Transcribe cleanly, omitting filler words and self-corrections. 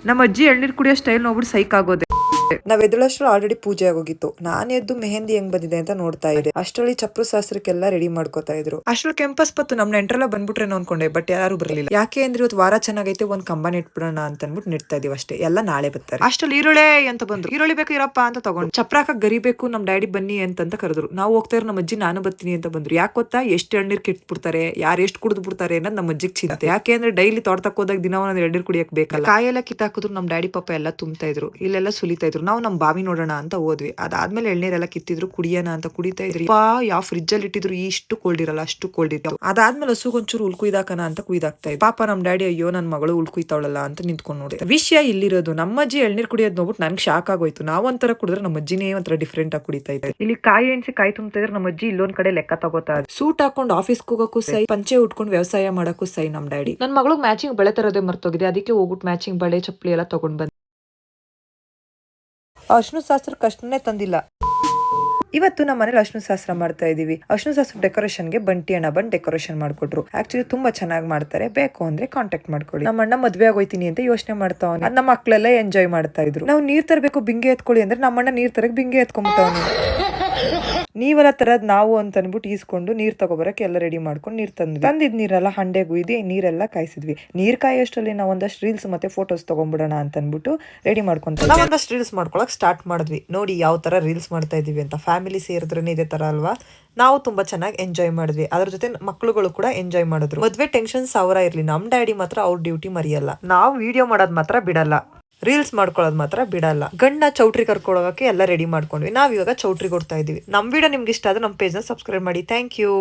ನಮ್ಮ ಅಜ್ಜಿ ಎಳ್ನೀರ್ ಕುಡಿಯೋ ಸ್ಟೈಲ್ ನೋಡ್ಬಿಟ್ಟು ಸೈಕ್ ಆಗೋದೆ. ನಾವ್ ಎದ್ದಳಷ್ಟು ಆಲ್ರೆಡಿ ಪೂಜೆ ಆಗೋಗಿತ್ತು. ನಾನು ಎದ್ದು ಮೆಹಂದಿ ಹೆಂಗ್ ಬಂದಿದೆ ಅಂತ ನೋಡ್ತಾ ಇದ್ದೆ. ಅಷ್ಟರಲ್ಲಿ ಚಪ್ರ ಶಾಸ್ತ್ರಕ್ಕೆಲ್ಲ ರೆಡಿ ಮಾಡ್ಕೋತಾ ಇದ್ರು. ಅಷ್ಟ್ರಲ್ಲಿ ಕೆಂಪಸ್ ಪತ್ತು ನಮ್ ನೆಂಟ್ರೆಲ್ಲ ಬಂದ್ಬಿಟ್ರೇನೋ ಅನ್ಕೊಂಡೆ, ಬಟ್ ಯಾರು ಬರ್ಲಿಲ್ಲ. ಯಾಕೆ ಅಂದ್ರೆ ಇವತ್ತು ವಾರ ಚೆನ್ನಾಗೈತೆ, ಒಂದ್ ಕಂಬ ನೆಟ್ಬಿಡೋಣ ಅಂತ ಅನ್ಬಿಟ್ಟು ನೆಡ್ತಾ ಇದೀವಿ ಅಷ್ಟೇ. ಎಲ್ಲ ನಾಳೆ ಬರ್ತಾರೆ. ಅಷ್ಟ್ರಲ್ಲಿ ಈರುಳ್ಳಿ ಅಂತ ಬಂದ್ರು. ಈರುಳ್ಳಿ ಬೇಕು ಇರಪ್ಪ ಅಂತ ತಗೊಂಡು ಚಪ್ರಾಕ ಗರಿ ಬೇಕು, ನಮ್ ಡ್ಯಾಡಿ ಬನ್ನಿ ಅಂತ ಕರೆದ್ರು. ನಾವು ಹೋಗ್ತಾ ಇರೋ ನಮ್ಮ ಅಜ್ಜಿ ನಾನು ಬರ್ತೀನಿ ಅಂತ ಬಂದ್ರು. ಯಾಕೆ ಗೊತ್ತಾ, ಎಷ್ಟು ಎಳ್ನೀರ್ ಕಿಟ್ಬಿಡ್ತಾರೆ, ಯಾರು ಎಷ್ಟು ಕುಡಿದು ಬಿಡ್ತಾರೆ ಅನ್ನೋದು ನಮ್ಮ ಅಜ್ಜಿಗೆ ಚಿಂತೆ. ಯಾಕೆ ಅಂದ್ರೆ ಡೈಲಿ ತೋಟಕ್ಕೆ ಹೋದಾಗ ದಿನ ಒಂದೊಂದು ಎಳ್ನೀರ್ ಕುಡಿಯಕ್ ಬೇಕಲ್ಲ. ಕಾಯೆಲ್ಲ ಕಿತ್ತಾಕಿದ್ರು. ನಮ್ ಡ್ಯಾಡಿ ಪಾಪ ಎಲ್ಲ ತುಂಬ್ತಾ ಇದ್ರು, ಇಲ್ಲೆಲ್ಲ ಸುಲಿತಾ ಇದ್ರು. ನಾವು ನಮ್ ಬಾವಿ ನೋಡೋಣ ಅಂತ ಹೋದ್ವಿ. ಅದಾದ್ಮೇಲೆ ಎಳ್ನೀರೆಲ್ಲ ಕಿತ್ತಿದ್ರು, ಕುಡಿಯೋಣ ಅಂತ ಕುಡಿತಾ ಇದ್ರಿ. ಯಾವ ಫ್ರಿಜ್ ಅಲ್ಲಿ ಇಟ್ಟಿದ್ರು, ಇಷ್ಟು ಕೋಲ್ಡ್ ಇರಲ್ಲ, ಅಷ್ಟು ಕೋಲ್ಡ್ ಇತ್ತು. ಅದಾದ್ಮೇಲೆ ಹಸುಗೊಂಚೂರು ಉಲ್ ಕುಯ್ದಾಕನ ಅಂತ ಕುಯ್ದಾಕ್ತಾ ಇದ್ರು. ಪಾಪ ನಮ್ ಡ್ಯಾಡಿ ಅಯ್ಯೋ ನನ್ ಮಗಳು ಉಲ್ ಕುಯ್ತಾವಳಲ್ಲ ಅಂತ ನಿಂತ್ಕೊಂಡು ನೋಡಿ. ವಿಷಯ ಇಲ್ಲಿರೋದು, ನಮ್ಮ ಅಜ್ಜಿ ಎಳ್ನೀರ್ ಕುಡಿಯೋದ್ ನೋಡ್ಬಿಟ್ಟು ನನ್ಗೆ ಶಾಕ್ ಆಗೋಯ್ತು. ನಾವ್ ಒಂಥರ ಕುಡಿದ್ರೆ ನಮ್ಮ ಅಜ್ಜಿನೇ ಒಂಥರ ಡಿಫ್ರೆಂಟ್ ಆಗಿ ಕುಡಿತಾ ಇದ್ದಾರೆ. ಇಲ್ಲಿ ಕಾಯಿ ಎಣ್ಸಿ ಕಾಯಿ ತುಂಬ್ತಾ ಇದ್ರೆ ನಮ್ಮ ಅಜ್ಜಿ ಇಲ್ಲೊಂದ್ ಕಡೆ ಲೆಕ್ಕ ತಗೋತಾ ಇದ್ರು. ಸೂಟ್ ಹಾಕೊಂಡು ಆಫೀಸ್ ಹೋಗಕ್ಕೂ ಸೈ, ಪಂಚೆ ಉಟ್ಕೊಂಡು ವ್ಯವಸಾಯ ಮಾಡಕ್ಕೂ ಸೈ ನಮ್ ಡ್ಯಾಡಿ. ನನ್ ಮಗಳಿಗೆ ಮ್ಯಾಚಿಂಗ್ ಬಳೆ ತರೋದೇ ಮರ್ತೋಗಿದೆ, ಅದಕ್ಕೆ ಹೋಗ್ಬಿಟ್ಟು ಮ್ಯಾಚಿಂಗ್ ಬಳೆ ಚಪ್ಪಲಿ ಎಲ್ಲ ತಗೊಂಡ್ ಬಂದ್. ಅರ್ಶಿನ ಶಾಸ್ತ್ರಕ್ಕೆ ಅಷ್ಟನ್ನೇ ತಂದಿಲ್ಲ. ಇವತ್ತು ನಮ್ಮ ಮನೇಲಿ ಅರ್ಶಿನ ಶಾಸ್ತ್ರ ಮಾಡ್ತಾ ಇದೀವಿ. ಅರ್ಶಿನ ಶಾಸ್ತ್ರ ಡೆಕೋರೇಷನ್ಗೆ ಬಂಟಿ ಅಣ್ಣ ಬಂದು ಡೆಕೋರೇಷನ್ ಮಾಡ್ಕೊಟ್ರು. ಆಕ್ಚುಲಿ ತುಂಬಾ ಚೆನ್ನಾಗಿ ಮಾಡ್ತಾರೆ, ಬೇಕು ಅಂದ್ರೆ ಕಾಂಟ್ಯಾಕ್ಟ್ ಮಾಡ್ಕೊಳ್ಳಿ. ನಮ್ಮ ಅಣ್ಣ ಮದ್ವೆ ಆಗೋಯ್ತೀನಿ ಅಂತ ಯೋಚನೆ ಮಾಡ್ತಾವನೆ. ನಮ್ಮ ಮಕ್ಕಳೆಲ್ಲ ಎಂಜಾಯ್ ಮಾಡ್ತಾ ಇದ್ರು. ನಾವು ನೀರ್ ತರಬೇಕು ಬಿಂಗೆ ಎತ್ಕೊಳ್ಳಿ ಅಂದ್ರೆ ನಮ್ಮ ಅಣ್ಣ ನೀರ್ ತರಕ್ ಬಿಂಗೆ ಎತ್ಕೊಂಡ್ಬಿಟ್ಟವನು. ನೀವೆಲ್ಲ ತರದ್ ನಾವು ಅಂತ ಅನ್ಬಿಟ್ಟು ಈಸ್ಕೊಂಡು ನೀರ್ ತಗೋಬರಕ್ಕೆ ಎಲ್ಲ ರೆಡಿ ಮಾಡ್ಕೊಂಡು ನೀರ್ ತಂದಿದ್ ನೀರೆಲ್ಲ ಹಂಡೆ ಗುಯ್ದಿ ನೀರೆಲ್ಲ ಕಾಯಿಸಿದ್ವಿ. ನೀರ್ ಕಾಯೋಷ್ಟರಲ್ಲಿ ನಾವು ಒಂದಷ್ಟು ರೀಲ್ಸ್ ಮತ್ತೆ ಫೋಟೋಸ್ ತಗೊಂಡ್ಬಿಡೋಣ ಅಂತ ಅನ್ಬಿಟ್ಟು ರೆಡಿ ಮಾಡ್ಕೊಂತ ಒಂದಷ್ಟು ರೀಲ್ಸ್ ಮಾಡ್ಕೊಳಕ್ ಸ್ಟಾರ್ಟ್ ಮಾಡಿದ್ವಿ. ನೋಡಿ ಯಾವ ತರ ರೀಲ್ಸ್ ಮಾಡ್ತಾ ಇದೀವಿ ಅಂತ. ಫ್ಯಾಮಿಲಿ ಸೇರಿದ್ರೇನೆ ಇದೇ ತರ ಅಲ್ವಾ. ನಾವು ತುಂಬಾ ಚೆನ್ನಾಗಿ ಎಂಜಾಯ್ ಮಾಡಿದ್ವಿ. ಅದ್ರ ಜೊತೆ ಮಕ್ಳುಗಳು ಕೂಡ ಎಂಜಾಯ್ ಮಾಡಿದ್ರು. ಮದ್ವೆ ಟೆನ್ಷನ್ 1000 ಇರ್ಲಿ, ನಮ್ ಡ್ಯಾಡಿ ಮಾತ್ರ ಅವ್ರ ಡ್ಯೂಟಿ ಮರಿಯಲ್ಲ. ನಾವು ವಿಡಿಯೋ ಮಾಡೋದ್ ಮಾತ್ರ ಬಿಡಲ್ಲ, ರೀಲ್ಸ್ ಮಾಡ್ಕೊಳ್ಳೋದು ಮಾತ್ರ ಬಿಡಲ್ಲ. ಗಂಡ ಚೌಟ್ರಿ ಕರ್ಕೊಳ್ಳೋಕೆ ಎಲ್ಲ ರೆಡಿ ಮಾಡ್ಕೊಂಡ್ವಿ. ನಾವ್ ಇವಾಗ ಚೌಟ್ರಿಗೆ ಕೊಡ್ತಾ ಇದೀವಿ. ನಮ್ ವಿಡಿಯೋ ನಿಮ್ಗೆ ಇಷ್ಟ ಆದ್ರೆ ನಮ್ಮ ಪೇಜ್ನ ಸಬ್ಸ್ಕ್ರೈಬ್ ಮಾಡಿ. Thank you.